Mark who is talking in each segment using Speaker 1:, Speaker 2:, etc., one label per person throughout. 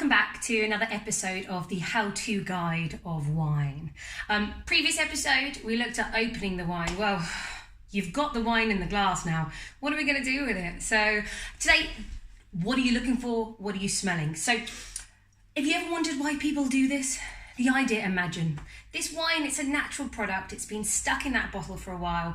Speaker 1: welcome back to another episode of the how-to guide of wine. Previous episode, we looked at opening the wine. Well, you've got the wine in the glass now. What are we going to do with it? So today, what are you looking for? What are you smelling? So if you ever wondered why people do this, the idea, imagine. This wine, it's a natural product. It's been stuck in that bottle for a while.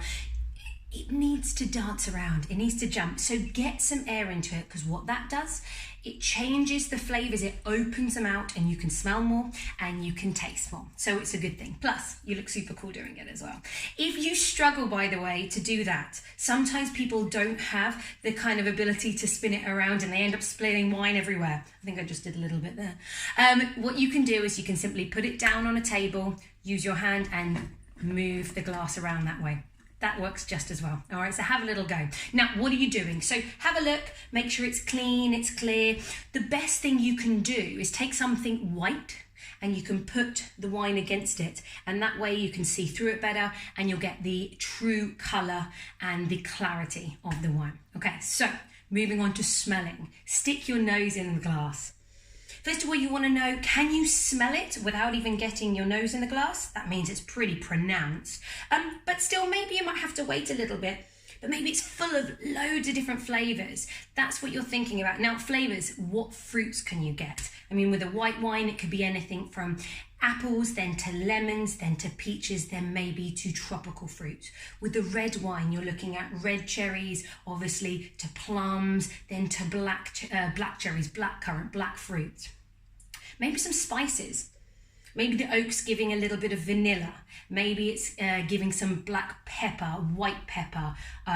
Speaker 1: It needs to dance around, it needs to jump. So get some air into it, because what that does, it changes the flavors, it opens them out, and you can smell more and you can taste more. So it's a good thing. Plus, you look super cool doing it as well. If you struggle, by the way, to do that, sometimes people don't have the kind of ability to spin it around and they end up spilling wine everywhere. I think I just did a little bit there. What you can do is you can simply put it down on a table, use your hand and move the glass around that way. That works just as well. All right, so have a little go. Now, what are you doing? So have a look, make sure it's clean, it's clear. The best thing you can do is take something white and you can put the wine against it, and that way you can see through it better and you'll get the true colour and the clarity of the wine. Okay, so moving on to smelling. Stick your nose in the glass. First of all, you want to know, can you smell it without even getting your nose in the glass? That means it's pretty pronounced. But still, maybe you might have to wait a little bit, but maybe it's full of loads of different flavours. That's what you're thinking about. Now, flavours, what fruits can you get? I mean, with a white wine, it could be anything from apples, then to lemons, then to peaches, then maybe to tropical fruit. With the red wine, you're looking at red cherries, obviously, to plums, then to black cherries, black currant, black fruit. Maybe some spices. Maybe the oak's giving a little bit of vanilla. Maybe it's giving some black pepper, white pepper,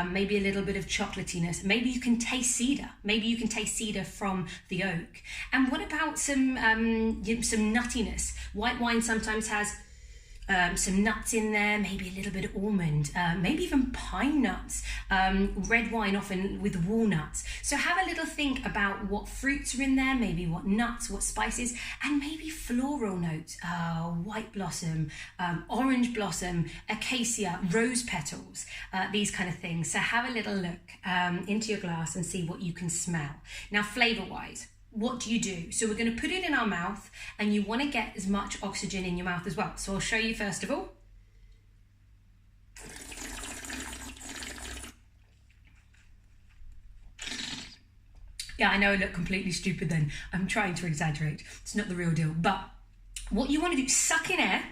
Speaker 1: maybe a little bit of chocolatiness. Maybe you can taste cedar. Maybe you can taste cedar from the oak. And what about some nuttiness? White wine sometimes has some nuts in there, maybe a little bit of almond, maybe even pine nuts. Red wine often with walnuts. So have a little think about what fruits are in there, maybe what nuts, what spices, and maybe floral notes, white blossom, orange blossom, acacia, rose petals, these kind of things. So have a little look into your glass and see what you can smell. Now, flavour-wise, what do you do? So we're going to put it in our mouth, and you want to get as much oxygen in your mouth as well. So I'll show you first of all. Yeah, I know I look completely stupid then. I'm trying to exaggerate. It's not the real deal. But what you want to do, suck in air.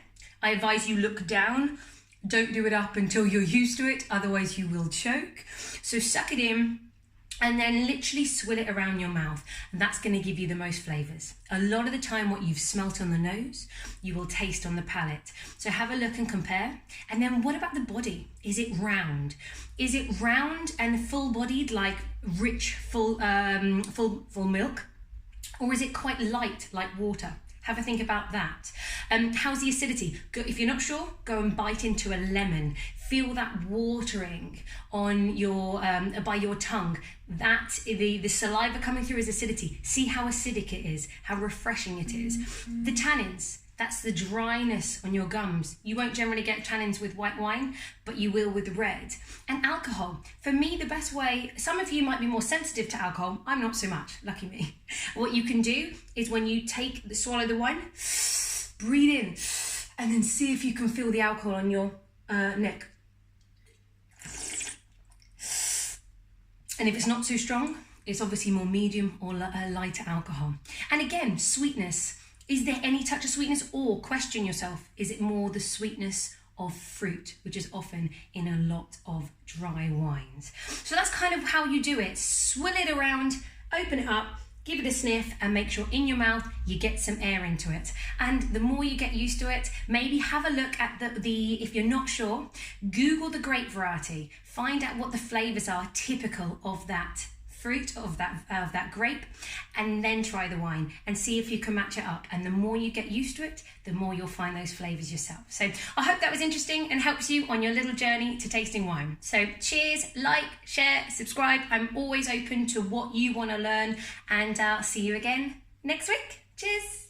Speaker 1: I advise you look down. Don't do it up until you're used to it. Otherwise you will choke. So suck it in, and then literally swill it around your mouth. And that's going to give you the most flavours. A lot of the time what you've smelt on the nose, you will taste on the palate. So have a look and compare. And then what about the body? Is it round? Is it round and full-bodied, like rich, full milk? Or is it quite light, like water? Have a think about that. How's the acidity? If you're not sure, go and bite into a lemon. Feel that watering on your by your tongue. That the saliva coming through is acidity. See how acidic it is, how refreshing it is. The tannins, that's the dryness on your gums. You won't generally get tannins with white wine, but you will with red. And alcohol. For me, the best way, some of you might be more sensitive to alcohol. I'm not so much, lucky me. What you can do is when you swallow the wine, breathe in, and then see if you can feel the alcohol on your neck. And if it's not too strong, it's obviously more medium or lighter alcohol. And again, sweetness. Is there any touch of sweetness? Or question yourself, is it more the sweetness of fruit, which is often in a lot of dry wines? So that's kind of how you do it. Swill it around, open it up, give it a sniff, and make sure in your mouth you get some air into it. And the more you get used to it, maybe have a look at if you're not sure, Google the grape variety, find out what the flavours are typical of that fruit, of that grape, and then try the wine and see if you can match it up. And the more you get used to it, the more you'll find those flavours yourself. So I hope that was interesting and helps you on your little journey to tasting wine. So cheers, like, share, subscribe. I'm always open to what you want to learn, and I'll see you again next week. Cheers.